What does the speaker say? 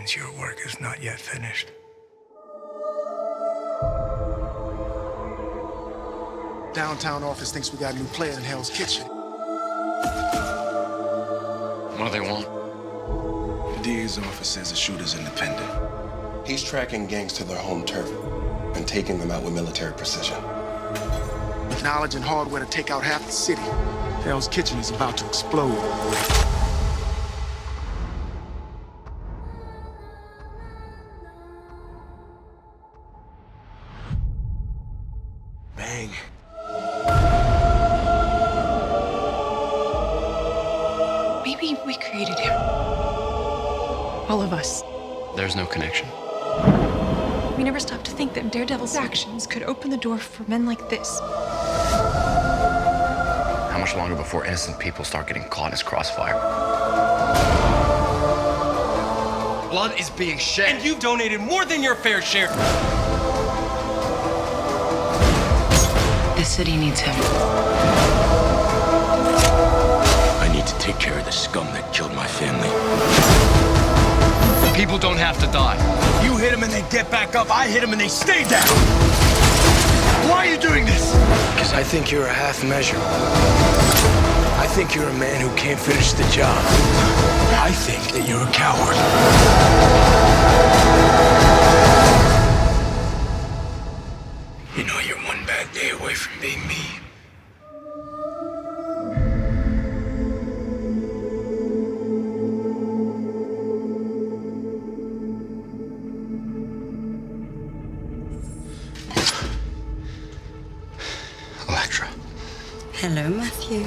means your work is not yet finished. Downtown office thinks we got a new player in Hell's Kitchen. What do they want? The DA's office says the shooter's independent. He's tracking gangs to their home turf and taking them out with military precision. With knowledge and hardware to take out half the city, Hell's Kitchen is about to explode. Bang. Maybe we created him. All of us. There's no connection. We never stopped to think that Daredevil's actions could open the door for men like this. How much longer before innocent people start getting caught in his crossfire? Blood is being shed. And you've donated more than your fair share. The city needs him. I need to take care of the scum that killed my family. People don't have to die. You hit them and they get back up. I hit them and they stay down. Why are you doing this? Because I think you're a half measure. I think you're a man who can't finish the job. I think that you're a coward. You know, you're one bad day away from being me. Electra. Hello, Matthew.